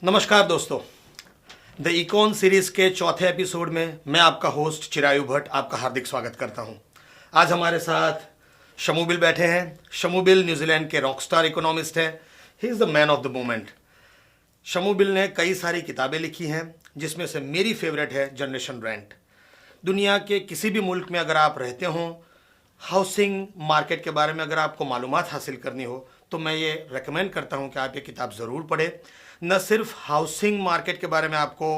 नमस्कार दोस्तों। The icon series के चौथे एपिसोड में मैं आपका होस्ट चिरायु भट्ट आपका हार्दिक स्वागत करता हूं। आज हमारे साथ शमुबिल बैठे हैं। शमुबिल न्यूजीलैंड के रॉकस्टार इकोनॉमिस्ट हैं। He is the man of the moment. Shamubeel ने कई सारी किताबें लिखी हैं, जिसमें से मेरी फेवरेट है जनरेशन रेंट। दुनिया के किसी भी मुल्क में अगर आप रहते हों, हाउसिंग मार्केट के बारे में अगर आपको मालूमात हासिल करनी हो, तो मैं ये रेकमेंड करता हूँ कि आप ये किताब ज़रूर पढ़ें। न सिर्फ हाउसिंग मार्केट के बारे में आपको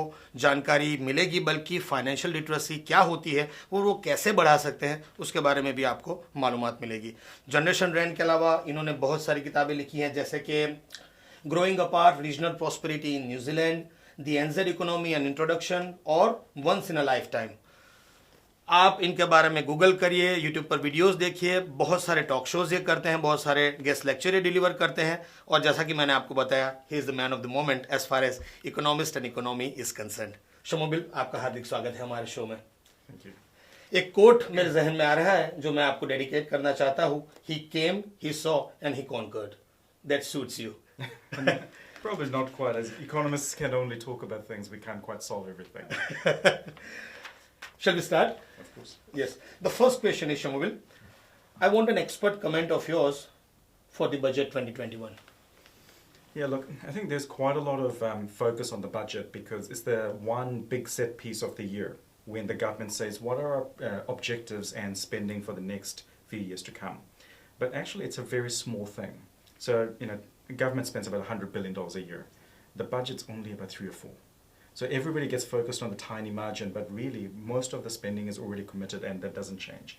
जानकारी मिलेगी, बल्कि फाइनेंशियल लिटरेसी क्या होती है और वो कैसे बढ़ा सकते हैं, उसके बारे में भी आपको मालूमात मिलेगी। जनरेशन रेंट के अलावा इन्होंने बहुत सारी किताबें लिखी हैं, जैसे कि growing apart, regional prosperity in New Zealand, the NZ economy and introduction और once in a life time. आप इनके बारे में गूगल करिए, यूट्यूब पर वीडियोस देखिए। बहुत सारे टॉक शोज ये करते हैं, बहुत सारे गेस्ट लेक्चर ये डिलीवर करते हैं, और जैसा कि मैंने आपको बताया, he is the man of the moment as far as economist and economy is concern. Shamubeel, आपका हार्दिक स्वागत है हमारे शो में। Thank you. एक कोट मेरे जहन में आ रहा है जो मैं आपको डेडिकेट करना चाहता हूँ। He came, he saw and he conquered. That suits you. Probably not quite, as economists can only talk about things, we can't quite solve everything. Shall we start? Of course. Yes. The first question is, Shamubil, I want an expert comment of yours for the budget 2021. Yeah, look, I think there's quite a lot of focus on the budget because it's the one big set piece of the year when the government says what are our objectives and spending for the next few years to come. But actually, it's a very small thing. So, the government spends about $100 billion a year. The budget's only about 3 or 4. So everybody gets focused on the tiny margin, but really most of the spending is already committed and that doesn't change.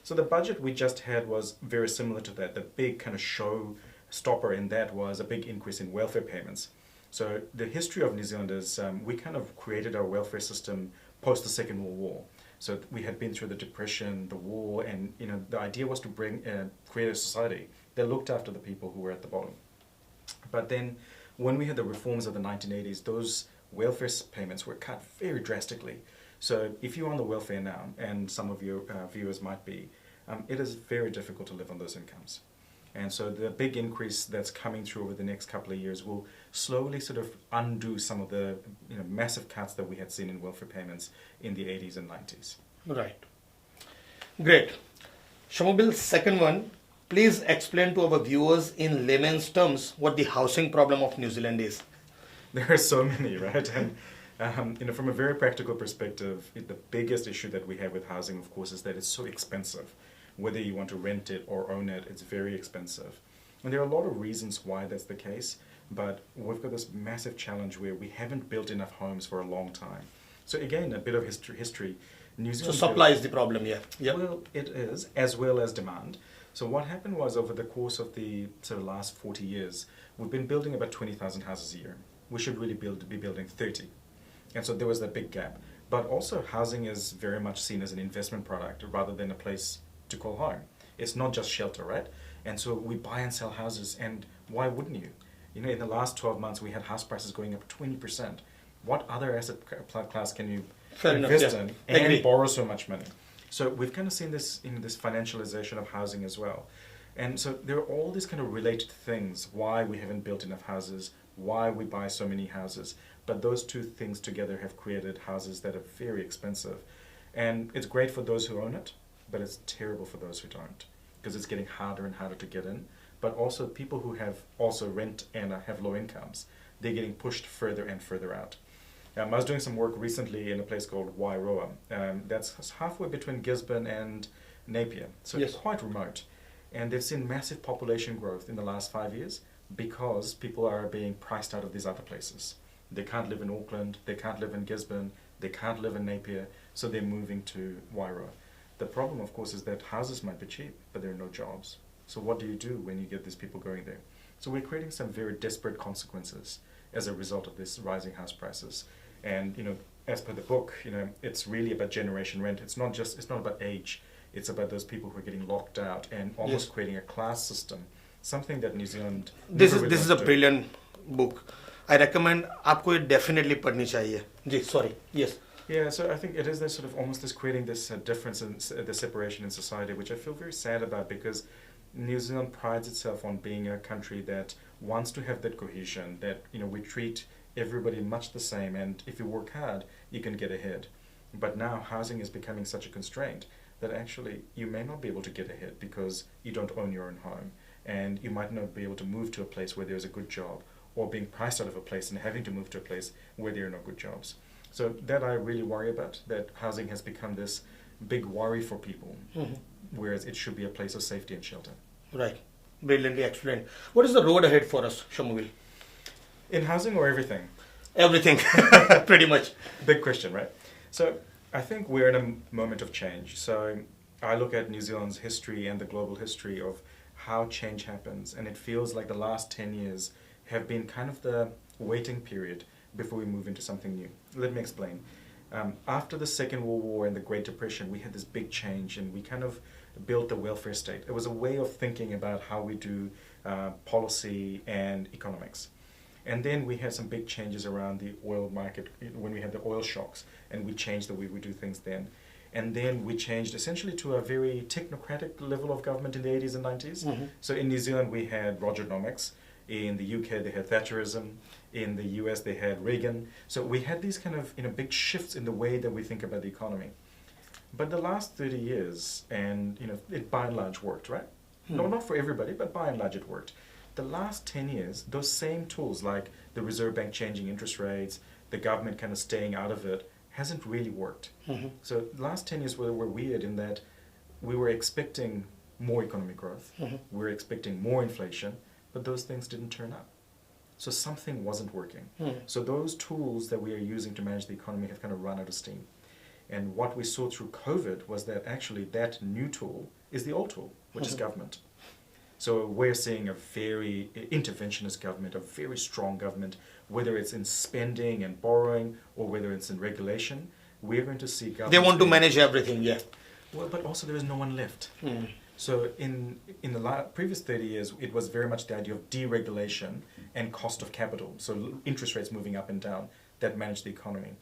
So the budget we just had was very similar to that. The big kind of showstopper in that was a big increase in welfare payments. So the history of New Zealand is we kind of created our welfare system post the Second World War. So we had been through the Depression, the war, and the idea was to create a society that looked after the people who were at the bottom. But then when we had the reforms of the 1980s, those welfare payments were cut very drastically. So if you're on the welfare now, and some of your viewers might be, it is very difficult to live on those incomes. And so the big increase that's coming through over the next couple of years will slowly sort of undo some of the massive cuts that we had seen in welfare payments in the 80s and 90s. Right. Great. Shamubil, second one, please explain to our viewers in layman's terms what the housing problem of New Zealand is. There are so many, right? And from a very practical perspective, the biggest issue that we have with housing, of course, is that it's so expensive. Whether you want to rent it or own it, it's very expensive. And there are a lot of reasons why that's the case, but we've got this massive challenge where we haven't built enough homes for a long time. So again, a bit of history. New Zealand. So supply is the problem, yeah. Yep. Well, it is, as well as demand. So what happened was over the course of the sort of last 40 years, we've been building about 20,000 houses a year. We should really be building 30. And so there was that big gap. But also housing is very much seen as an investment product rather than a place to call home. It's not just shelter, right? And so we buy and sell houses, and why wouldn't you? In the last 12 months, we had house prices going up 20%. What other asset class can you invest in and borrow so much money? So we've kind of seen this this financialization of housing as well. And so there are all these kind of related things, why we haven't built enough houses, why we buy so many houses. But those two things together have created houses that are very expensive. And it's great for those who own it, but it's terrible for those who don't, because it's getting harder and harder to get in. But also people who have also rent and have low incomes, they're getting pushed further and further out. I was doing some work recently in a place called Wairoa. That's halfway between Gisborne and Napier, so yes. It's quite remote. And they've seen massive population growth in the last 5 years because people are being priced out of these other places. They can't live in Auckland, they can't live in Gisborne, they can't live in Napier, so they're moving to Wairoa. The problem, of course, is that houses might be cheap, but there are no jobs. So what do you do when you get these people going there? So we're creating some very desperate consequences as a result of this rising house prices. And as per the book, it's really about generation rent. It's not about age. It's about those people who are getting locked out and almost creating a class system. Something that New Zealand. This is a brilliant book. I recommend आपको ये definitely पढ़नी चाहिए. जी, sorry. Yes. Yeah, so I think it is this sort of almost this creating this difference in the separation in society, which I feel very sad about because New Zealand prides itself on being a country that wants to have that cohesion, that we treat everybody much the same, and if you work hard, you can get ahead. But now housing is becoming such a constraint that actually you may not be able to get ahead because you don't own your own home, and you might not be able to move to a place where there's a good job, or being priced out of a place and having to move to a place where there are no good jobs. So that I really worry about, that housing has become this big worry for people, whereas it should be a place of safety and shelter. Right. Brilliantly explained. What is the road ahead for us, Shamubil? In housing or everything? Everything, pretty much. Big question, right? So I think we're in a moment of change. So I look at New Zealand's history and the global history of how change happens, and it feels like the last 10 years have been kind of the waiting period before we move into something new. Let me explain. After the Second World War and the Great Depression, we had this big change, and we kind of built the welfare state. It was a way of thinking about how we do policy and economics. And then we had some big changes around the oil market when we had the oil shocks, and we changed the way we do things then. And then we changed essentially to a very technocratic level of government in the 80s and 90s. So in New Zealand, we had Rogernomics. In the UK, they had Thatcherism. In the US, they had Reagan. So we had these kind of big shifts in the way that we think about the economy. But the last 30 years, and it by and large worked, right? No, not for everybody, but by and large it worked. The last 10 years, those same tools like the Reserve Bank changing interest rates, the government kind of staying out of it, hasn't really worked. So the last 10 years were weird in that we were expecting more economic growth, we were expecting more inflation, but those things didn't turn up. So something wasn't working. So those tools that we are using to manage the economy have kind of run out of steam. And what we saw through COVID was that actually that new tool is the old tool, which is government. So we're seeing a very interventionist government, a very strong government, whether it's in spending and borrowing or whether it's in regulation. We're going to see government. They want to manage everything, yeah. Well, but also there is no one left. So in the previous 30 years, it was very much the idea of deregulation and cost of capital, so interest rates moving up and down, that managed the economy.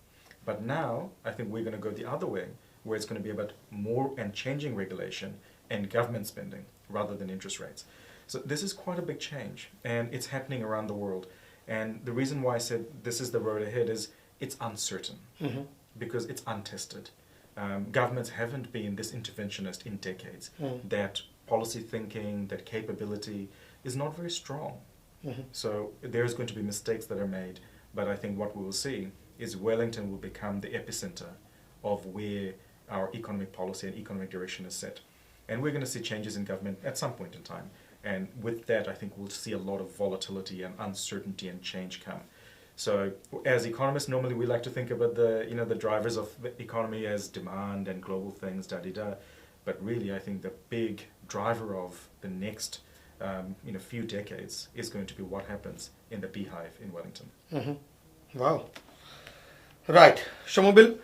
But now, I think we're going to go the other way, where it's going to be about more and changing regulation and government spending rather than interest rates. So this is quite a big change, and it's happening around the world. And the reason why I said this is the road ahead is it's uncertain, because it's untested. Governments haven't been this interventionist in decades. That policy thinking, that capability is not very strong. So there's going to be mistakes that are made, but I think what we will see is Wellington will become the epicenter of where our economic policy and economic direction is set. And we're going to see changes in government at some point in time. And with that, I think we'll see a lot of volatility and uncertainty and change come. So as economists, normally we like to think about the drivers of the economy as demand and global things, da-di-da. But really, I think the big driver of the next few decades is going to be what happens in the beehive in Wellington. Wow. Right. शमुबिल,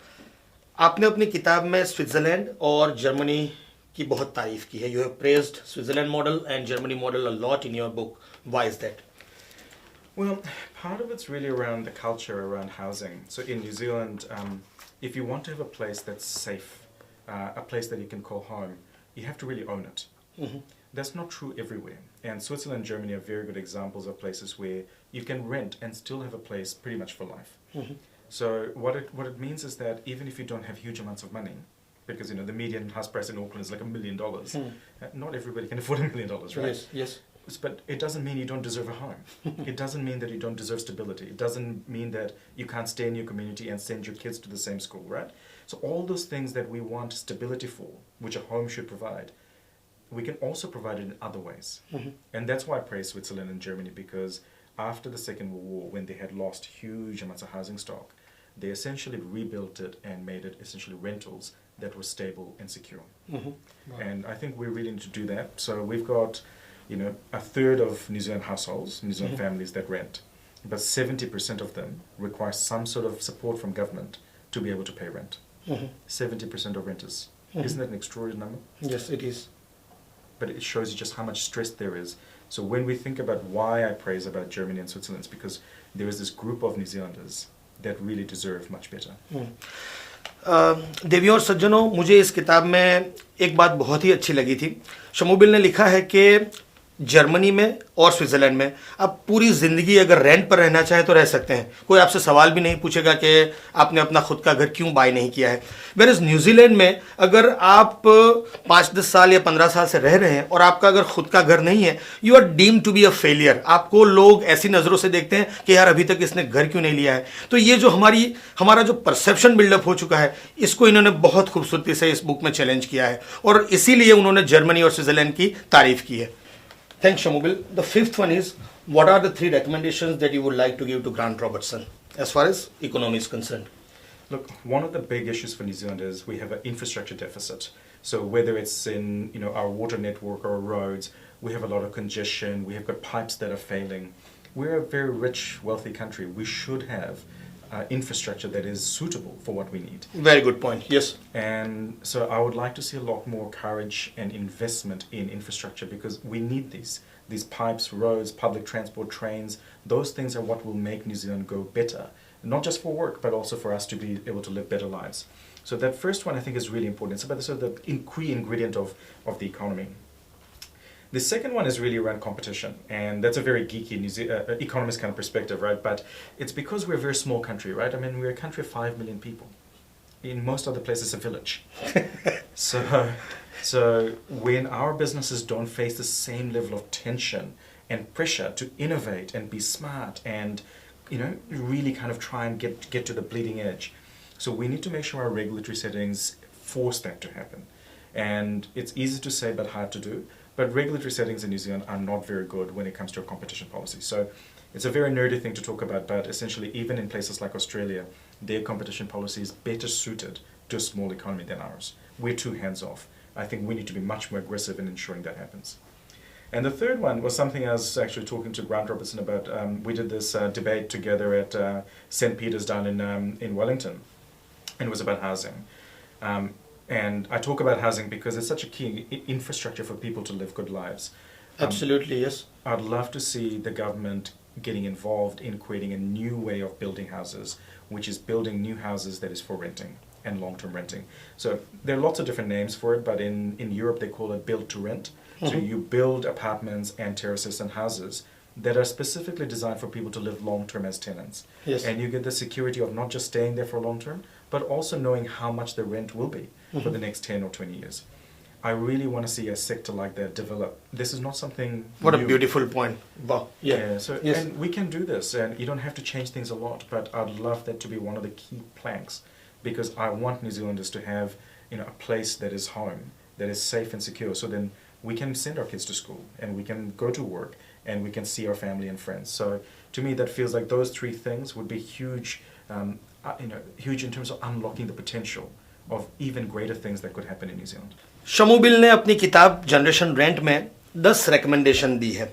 आपने अपनी किताब में Switzerland और Germany की बहुत तारीफ की है. You have praised Switzerland model and Germany model a lot in your book. Why is that? Well, part of it's really around the culture around housing. So in New Zealand, if you want to have a place that's safe, a place that you can call home, you have to really own it. That's not true everywhere. And Switzerland and Germany are very good examples of places where you can rent and still have a place pretty much for life. So what it means is that even if you don't have huge amounts of money, because the median house price in Auckland is like $1 million, not everybody can afford $1 million, right? Yes. But it doesn't mean you don't deserve a home. It doesn't mean that you don't deserve stability. It doesn't mean that you can't stay in your community and send your kids to the same school, right? So all those things that we want stability for, which a home should provide, we can also provide it in other ways. And that's why I praise Switzerland and Germany, because after the Second World War, when they had lost huge amounts of housing stock, they essentially rebuilt it and made it essentially rentals that were stable and secure. Wow. And I think we really need to do that. So we've got a third of New Zealand households, New Zealand families that rent, but 70% of them require some sort of support from government to be able to pay rent. 70% of renters. Isn't that an extraordinary number? Yes, it is. But it shows you just how much stress there is. So when we think about why I praise about Germany and Switzerland, it's because there is this group of New Zealanders that really deserve much better. देवियों और सज्जनों, मुझे इस किताब में एक बात बहुत ही अच्छी लगी थी. शमुबिल ने लिखा है कि जर्मनी में और स्विट्जरलैंड में आप पूरी ज़िंदगी अगर रेंट पर रहना चाहे तो रह सकते हैं, कोई आपसे सवाल भी नहीं पूछेगा कि आपने अपना खुद का घर क्यों बाय नहीं किया है। वेयर न्यूजीलैंड में अगर आप 5-10 साल या 15 साल से रह रहे हैं और आपका अगर खुद का घर नहीं है, you are deemed to be a failure. आपको लोग ऐसी नज़रों से देखते हैं कि यार अभी तक इसने घर क्यों नहीं लिया है। तो ये जो हमारा जो परसेप्शन बिल्डअप हो चुका है, इसको इन्होंने बहुत खूबसूरती से इस बुक में चैलेंज किया है और इसीलिए उन्होंने जर्मनी और स्विट्जरलैंड की तारीफ की है। Thanks, Shamubil. The fifth one is, what are the 3 recommendations that you would like to give to Grant Robertson as far as economy is concerned? Look, one of the big issues for New Zealand is we have an infrastructure deficit. So whether it's in our water network or roads, we have a lot of congestion. We have got pipes that are failing. We're a very rich, wealthy country. We should have infrastructure that is suitable for what we need. Very good point. Yes. And so I would like to see a lot more courage and investment in infrastructure because we need these pipes, roads, public transport, trains. Those things are what will make New Zealand go better, not just for work, but also for us to be able to live better lives. So that first one I think is really important. It's about the sort of the key ingredient of the economy. The second one is really around competition, and that's a very geeky economist kind of perspective, right? But it's because we're a very small country, right? I mean, we're a country of 5 million people. In most other places, a village. So when our businesses don't face the same level of tension and pressure to innovate and be smart and really kind of try and get to the bleeding edge, so we need to make sure our regulatory settings force that to happen. And it's easy to say but hard to do. But regulatory settings in New Zealand are not very good when it comes to a competition policy. So it's a very nerdy thing to talk about, but essentially even in places like Australia, their competition policy is better suited to a small economy than ours. We're too hands-off. I think we need to be much more aggressive in ensuring that happens. And the third one was something I was actually talking to Grant Robertson about. We did this debate together at St. Peter's down in Wellington, and it was about housing. And I talk about housing because it's such a key infrastructure for people to live good lives. Absolutely, yes. I'd love to see the government getting involved in creating a new way of building houses, which is building new houses that is for renting and long-term renting. So there are lots of different names for it, but in Europe they call it build to rent. So you build apartments and terraces and houses that are specifically designed for people to live long-term as tenants. Yes. And you get the security of not just staying there for long-term, but also knowing how much the rent will be for the next 10 or 20 years. I really want to see a sector like that develop. This is not something What new. a beautiful point. Wow. Yeah. So Yes. and we can do this, and you don't have to change things a lot. But I'd love that to be one of the key planks, because I want New Zealanders to have a place that is home, that is safe and secure. So then we can send our kids to school, and we can go to work, and we can see our family and friends. So to me, that feels like those 3 things would be huge. Huge in terms of unlocking the potential of even greater things that could happen in New Zealand. शमूबिल ने अपनी किताब generation rent में 10 recommendation दी है।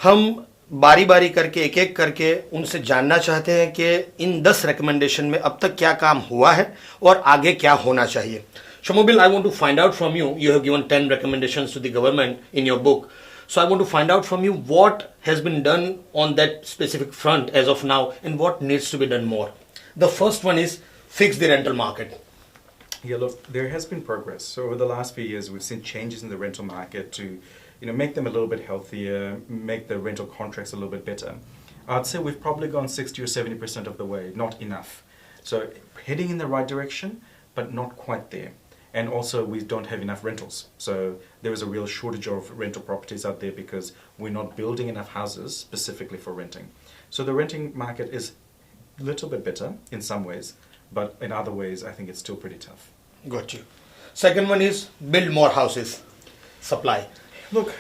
हम बारी बारी करके एक एक करके उनसे जानना चाहते हैं कि इन 10 रिकमेंडेशन में अब तक क्या काम हुआ है और आगे क्या होना चाहिए। Shamubil, I want to find out from you. You have given 10 recommendations to the government in your book. So I want to find out from you what has been done on that specific front as of now and what needs to be done more. The first one is fix the rental market. Yeah, look, there has been progress. So over the last few years, we've seen changes in the rental market to, make them a little bit healthier, make the rental contracts a little bit better. I'd say we've probably gone 60 or 70% of the way, not enough. So heading in the right direction, but not quite there. And also we don't have enough rentals. So there is a real shortage of rental properties out there because we're not building enough houses specifically for renting. So the renting market is a little bit better in some ways, but in other ways I think it's still pretty tough. Got you. Second one is build more houses. Supply. Look,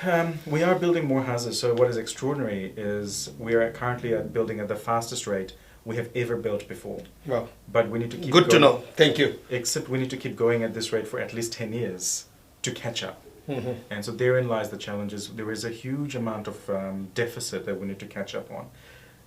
we are building more houses. So what is extraordinary is we are currently building at the fastest rate we have ever built before. Wow. But we need to keep Good going. to know. Thank you. Except we need to keep going at this rate for at least 10 years to catch up. Mm-hmm. And so therein lies the challenges. There is a huge amount of deficit that we need to catch up on.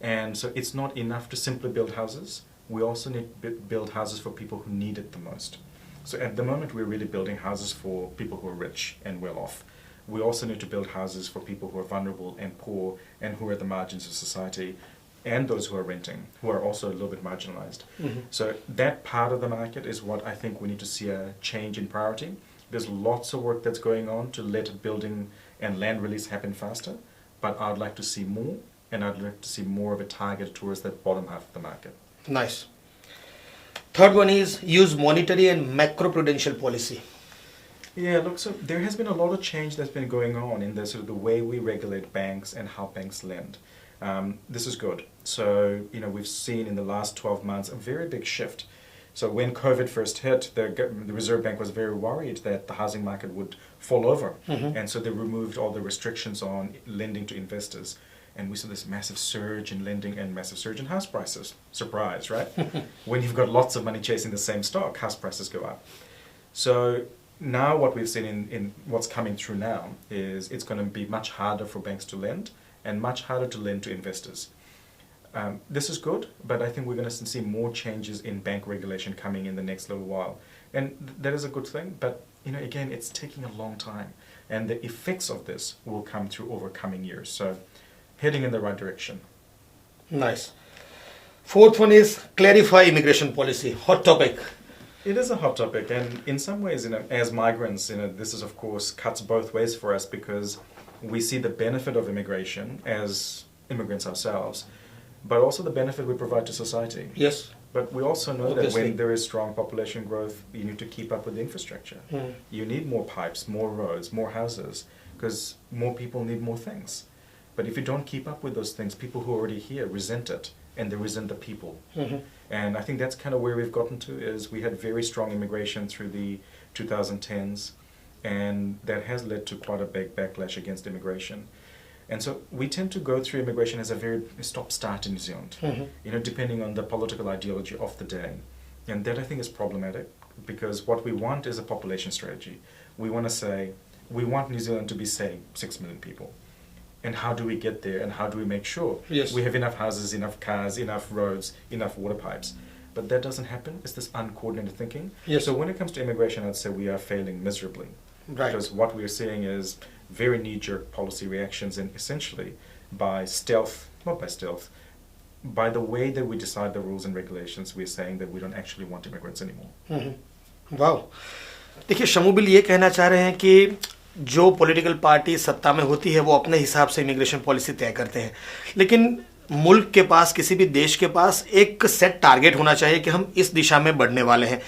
And so it's not enough to simply build houses. We also need to build houses for people who need it the most. So at the moment we're really building houses for people who are rich and well off. We also need to build houses for people who are vulnerable and poor and who are at the margins of society, and those who are renting, who are also a little bit marginalized. Mm-hmm. So that part of the market is what I think we need to see a change in priority, There's lots of work that's going on to let building and land release happen faster, but I'd like to see more, and I'd like to see more of a target towards that bottom half of the market. Nice. Third one is use monetary and macroprudential policy. Yeah, look, so there has been a lot of change that's been going on in the sort of the way we regulate banks and how banks lend. This is good. So, we've seen in the last 12 months a very big shift. So when COVID first hit, the Reserve Bank was very worried that the housing market would fall over. And so they removed all the restrictions on lending to investors. And we saw this massive surge in lending and massive surge in house prices. Surprise, right? When you've got lots of money chasing the same stock, house prices go up. So now what we've seen in what's coming through now is it's going to be much harder for banks to lend and much harder to lend to investors. This is good, but I think we're going to see more changes in bank regulation coming in the next little while. And that is a good thing, but again, it's taking a long time. And the effects of this will come through over coming years. So heading in the right direction. Nice. Fourth one is clarify immigration policy. Hot topic. It is a hot topic, and in some ways, as migrants, this is of course cuts both ways for us because we see the benefit of immigration as immigrants ourselves, but also the benefit we provide to society. Yes. But we also know Obviously. that when there is strong population growth, you need to keep up with the infrastructure. You need more pipes, more roads, more houses, because more people need more things. But if you don't keep up with those things, people who are already here resent it, and they resent the people. And I think that's kind of where we've gotten to, is we had very strong immigration through the 2010s, and that has led to quite a big backlash against immigration. And so we tend to go through immigration as a very stop-start in New Zealand, depending on the political ideology of the day. And that I think is problematic, because what we want is a population strategy. We want to say, we want New Zealand to be, say, 6 million people. And how do we get there, and how do we make sure we have enough houses, enough cars, enough roads, enough water pipes? But that doesn't happen. It's this uncoordinated thinking. Yes. So when it comes to immigration, I'd say we are failing miserably. Right. Because what we're seeing is very knee-jerk policy reactions, and essentially by stealth, not by stealth, by the way that we decide the rules and regulations, we're saying that we don't actually want immigrants anymore. वाह, देखिए शमूबिल ये कहना चाह रहे हैं कि जो political party सत्ता में होती है वो अपने हिसाब से इमिग्रेशन पॉलिसी तय करते हैं, लेकिन मुल्क के पास, किसी भी देश के पास एक सेट टारगेट होना चाहिए कि हम इस दिशा में बढ़ने वाले हैं,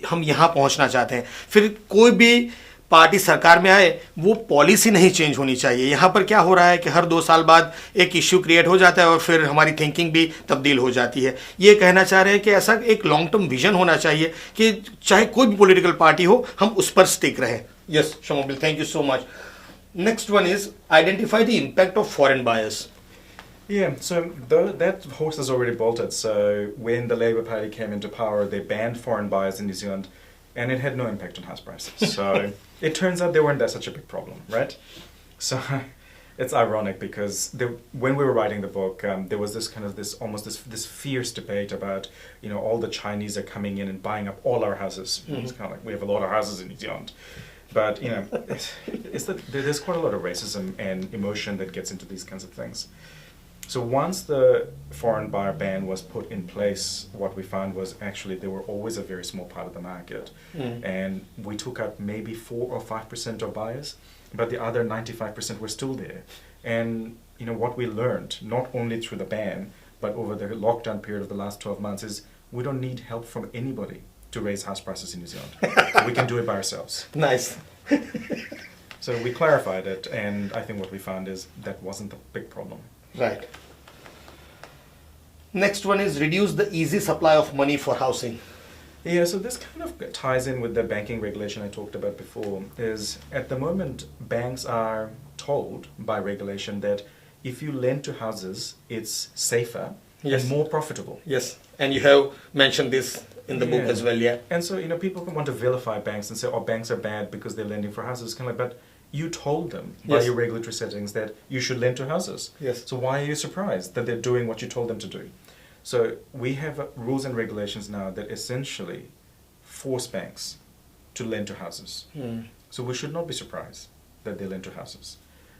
हम यहाँ पहुँचना चाहते हैं. फिर कोई भी पार्टी सरकार में आए, वो पॉलिसी नहीं चेंज होनी चाहिए. यहाँ पर क्या हो रहा है कि हर 2 साल बाद एक इश्यू क्रिएट हो जाता है और फिर हमारी थिंकिंग भी तब्दील हो जाती है. ये कहना चाह रहे हैं कि ऐसा एक लॉन्ग टर्म विजन होना चाहिए कि चाहे कोई भी पॉलिटिकल पार्टी हो, हम उस पर स्टिक रहें. Yes Shamubeel, thank you so much. Next one is identify the impact of foreign buyers. Yeah, so that horse has already bolted. So when the Labour Party came into power, they banned foreign buyers in New Zealand, and it had no impact on house prices. So it turns out they weren't that such a big problem, right? So it's ironic because when we were writing the book, there was this fierce debate about, all the Chinese are coming in and buying up all our houses. It's kind of like we have a lot of houses in New Zealand. But, there's quite a lot of racism and emotion that gets into these kinds of things. So once the foreign buyer ban was put in place, what we found was actually they were always a very small part of the market. And we took up maybe 4 or 5% of buyers, but the other 95% were still there. And what we learned, not only through the ban, but over the lockdown period of the last 12 months, is we don't need help from anybody to raise house prices in New Zealand. We can do it by ourselves. Nice. So we clarified it, and I think what we found is that wasn't the big problem. Right. Next one is reduce the easy supply of money for housing. Yeah, so this kind of ties in with the banking regulation I talked about before. Is at the moment, banks are told by regulation that if you lend to houses, it's safer and more profitable. Yes, and you have mentioned this in the book as well, yeah. And so, people can want to vilify banks and say, oh, banks are bad because they're lending for houses. Kind of like, but you told them by your regulatory settings that you should lend to houses. Yes. So why are you surprised that they're doing what you told them to do? So we have rules and regulations now that essentially force banks to lend to houses. So we should not be surprised that they lend to houses.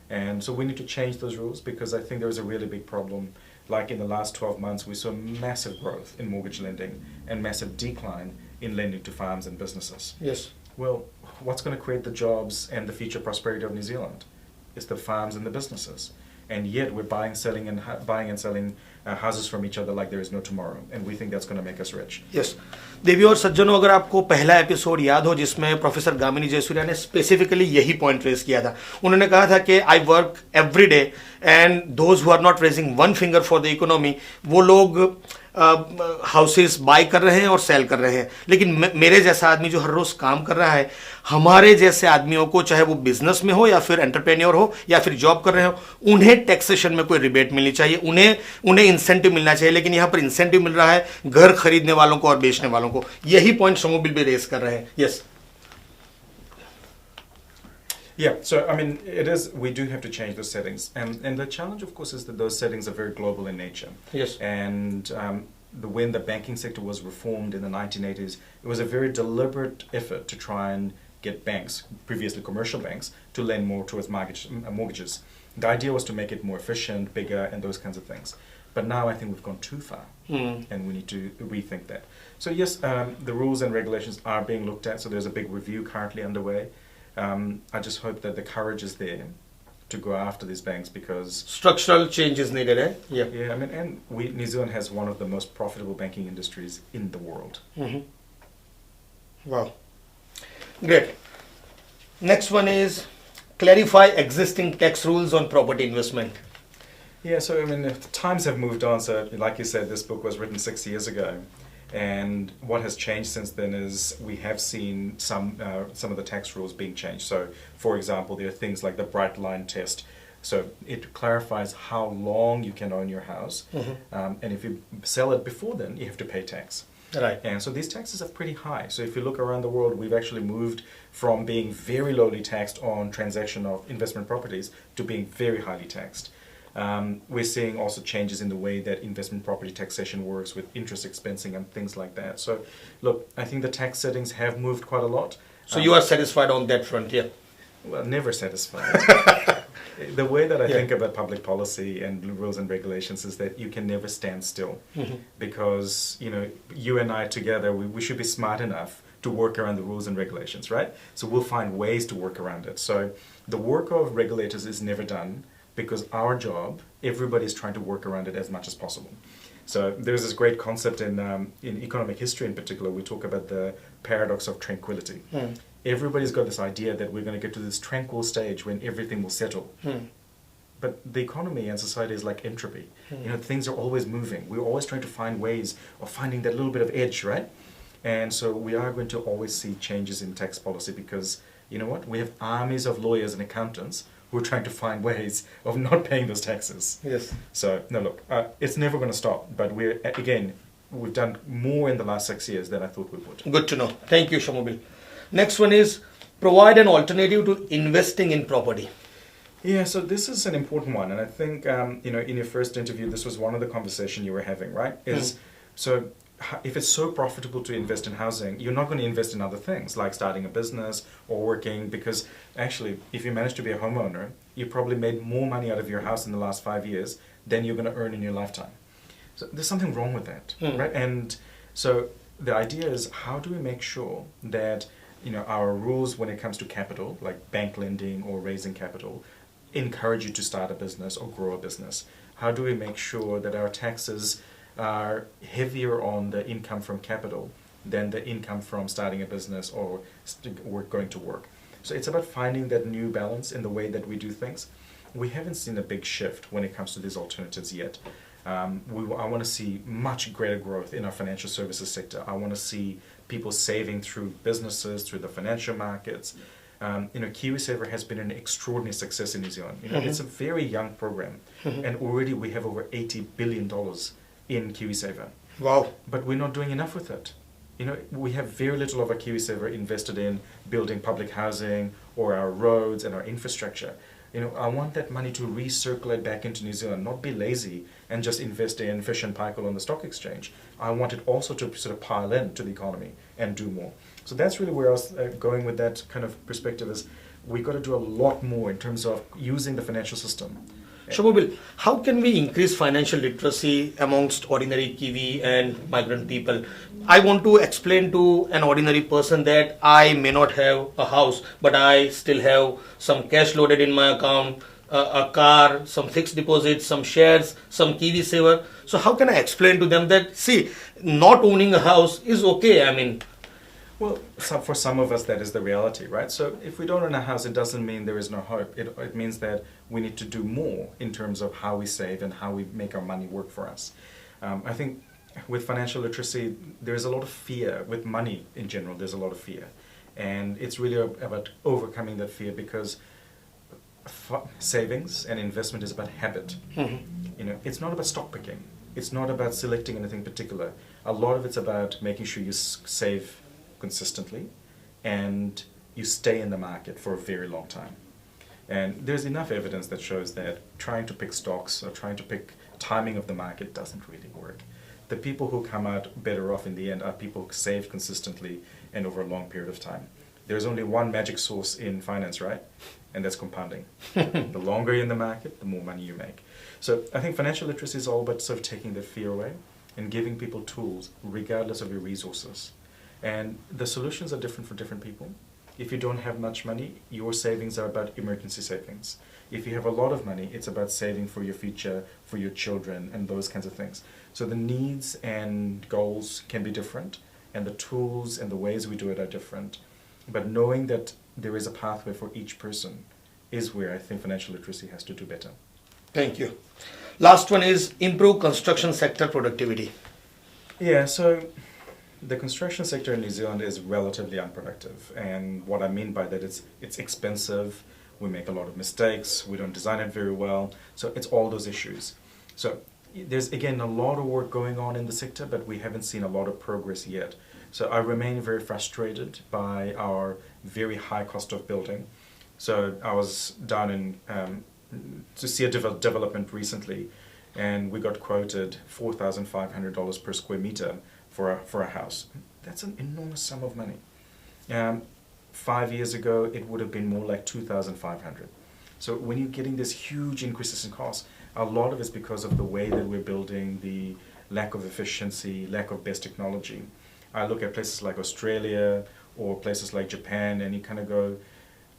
And so we need to change those rules, because I think there is a really big problem. Like in the last 12 months, we saw massive growth in mortgage lending and massive decline in lending to farms and businesses. Yes. Well, what's going to create the jobs and the future prosperity of New Zealand? It's the farms and the businesses. And yet we're buying and selling houses from each other like there is no tomorrow. And we think that's going to make us rich. Yes देवी और सज्जनों, अगर आपको पहला episode याद हो जिसमें professor Gamini Jayasuriya ने स्पेसिफिकली यही पॉइंट रेस किया था, उन्होंने कहा था कि I work every day and those who are not raising one finger for the economy, वो लोग हाउसेस बाय कर रहे हैं और सेल कर रहे हैं, लेकिन मेरे जैसा आदमी जो हर रोज काम कर रहा है, हमारे जैसे आदमियों को, चाहे वो बिजनेस में हो या फिर एंटरप्रेन्योर हो या फिर जॉब कर रहे हो, उन्हें टैक्सेशन में कोई रिबेट मिलनी चाहिए, उन्हें इंसेंटिव मिलना चाहिए। लेकिन यहां पर इंसेंटिव मिल रहा है घर खरीदने वालों को और बेचने वालों को। यही पॉइंट शमूबिल भी रेस कर रहे हैं। Yes Yeah, so I mean, we do have to change those settings. And the challenge, of course, is that those settings are very global in nature. Yes. And when the banking sector was reformed in the 1980s, it was a very deliberate effort to try and get banks, previously commercial banks, to lend more towards mortgages. The idea was to make it more efficient, bigger, and those kinds of things. But now I think we've gone too far, and we need to rethink that. So yes, the rules and regulations are being looked at, so there's a big review currently underway. I just hope that the courage is there to go after these banks, because structural change is needed, eh? yeah, I mean, and New Zealand has one of the most profitable banking industries in the world. Wow, great. Next one is clarify existing tax rules on property investment. Yeah, so I mean, the times have moved on. So, like you said, this book was written 6 years ago, and what has changed since then is we have seen some of the tax rules being changed. So, for example, there are things like the bright line test. So it clarifies how long you can own your house, and if you sell it before then, you have to pay tax. Right. And so these taxes are pretty high. So if you look around the world, we've actually moved from being very lowly taxed on transaction of investment properties to being very highly taxed. We're seeing also changes in the way that investment property taxation works with interest expensing and things like that. So look, I think the tax settings have moved quite a lot. So you are satisfied on that front, yeah? Well, never satisfied. The way that I think about public policy and rules and regulations is that you can never stand still, because you and I together, we should be smart enough to work around the rules and regulations, right? So we'll find ways to work around it. So the work of regulators is never done, because our job, everybody's trying to work around it as much as possible. So there's this great concept in economic history in particular. We talk about the paradox of tranquility. Everybody's got this idea that we're going to get to this tranquil stage when everything will settle. But the economy and society is like entropy. Things are always moving. We're always trying to find ways of finding that little bit of edge, right? And so we are going to always see changes in tax policy, because you know what? We have armies of lawyers and accountants who are trying to find ways of not paying those taxes. Yes. So, no, look, it's never going to stop. But we've done more in the last 6 years than I thought we would. Good to know. Thank you, Shomobile. Next one is provide an alternative to investing in property. Yeah, so this is an important one. And I think, in your first interview, this was one of the conversation you were having, right? So if it's so profitable to invest in housing, you're not going to invest in other things like starting a business or working, because actually, if you manage to be a homeowner, you probably made more money out of your house in the last 5 years than you're going to earn in your lifetime. So there's something wrong with that, right? And so the idea is, how do we make sure that our rules when it comes to capital, like bank lending or raising capital, encourage you to start a business or grow a business? How do we make sure that our taxes are heavier on the income from capital than the income from starting a business or going to work? So it's about finding that new balance in the way that we do things. We haven't seen a big shift when it comes to these alternatives yet. I want to see much greater growth in our financial services sector. I want to see people saving through businesses, through the financial markets. KiwiSaver has been an extraordinary success in New Zealand. It's a very young program, and already we have over $80 billion in KiwiSaver. Wow. But we're not doing enough with it. We have very little of our KiwiSaver invested in building public housing or our roads and our infrastructure. I want that money to recirculate back into New Zealand, not be lazy and just invest in fish and paykel on the stock exchange. I want it also to sort of pile into the economy and do more. So that's really where I was going with that kind of perspective, is we've got to do a lot more in terms of using the financial system Shamubil, how can we increase financial literacy amongst ordinary Kiwi and migrant people? I want to explain to an ordinary person that I may not have a house, but I still have some cash loaded in my account, a car, some fixed deposits, some shares, some Kiwi saver. So how can I explain to them that, see, not owning a house is okay? I mean, Well, for some of us, that is the reality, right? So if we don't own a house, it doesn't mean there is no hope. It means that we need to do more in terms of how we save and how we make our money work for us. I think with financial literacy, there is a lot of fear. With money in general, there's a lot of fear. And it's really about overcoming that fear, because savings and investment is about habit. You know, it's not about stock picking. It's not about selecting anything particular. A lot of it's about making sure you save consistently and you stay in the market for a very long time. And there's enough evidence that shows that trying to pick stocks or trying to pick timing of the market doesn't really work. The people who come out better off in the end are people who save consistently and over a long period of time. There's only one magic source in finance, right? And that's compounding. The longer you're in the market, the more money you make. So I think financial literacy is all about sort of taking the fear away and giving people tools regardless of your resources. And the solutions are different for different people. If you don't have much money, your savings are about emergency savings. If you have a lot of money, it's about saving for your future, for your children, and those kinds of things. So the needs and goals can be different, and the tools and the ways we do it are different. But knowing that there is a pathway for each person is where I think financial literacy has to do better. thank you. Last one is improve construction sector productivity. Yeah, so the construction sector in New Zealand is relatively unproductive, and what I mean by that is it's expensive, we make a lot of mistakes, we don't design it very well, so it's all those issues. So there's again a lot of work going on in the sector, but we haven't seen a lot of progress yet. So I remain very frustrated by our very high cost of building. So I was down in to see a development recently, and we got quoted $4,500 per square meter for a house. That's an enormous sum of money. 5 years ago, it would have been more like 2,500. So when you're getting these huge increases in costs, a lot of it's because of the way that we're building, the lack of efficiency, lack of best technology. I look at places like Australia or places like Japan, and you kind of go,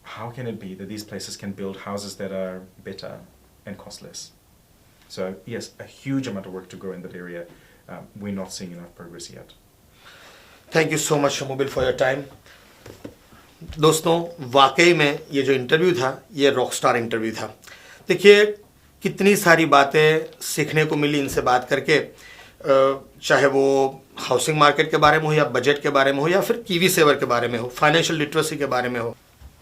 how can it be that these places can build houses that are better and cost less? So yes, a huge amount of work to go in that area. We're not seeing enough progress yet. Thank you so much Shamubeel for your time. दोस्तों, वाकई में ये जो interview था, ये Rockstar interview था. देखिए कितनी सारी बातें सीखने को मिली इनसे बात करके, चाहे वो हाउसिंग मार्केट के बारे में हो, या बजट के बारे में हो, या फिर कीवी सेवर के बारे में हो, फाइनेंशियल लिटरेसी के बारे में हो.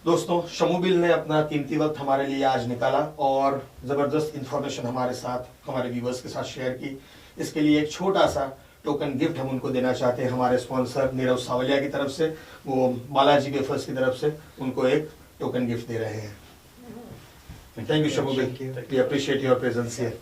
दोस्तों, शमूबिल ने अपना कीमती वक्त हमारे लिए आज निकाला और ज़बरदस्त इंफॉर्मेशन हमारे साथ, हमारे व्यूवर्स के साथ शेयर की. इसके लिए एक छोटा सा टोकन गिफ्ट हम उनको देना चाहते हैं हमारे स्पॉन्सर नीरव सावलिया की तरफ से. वो बालाजी वेफर्स की तरफ से उनको एक टोकन गिफ्ट दे रहे हैं. Thank you Shamubeel, we appreciate your presence here.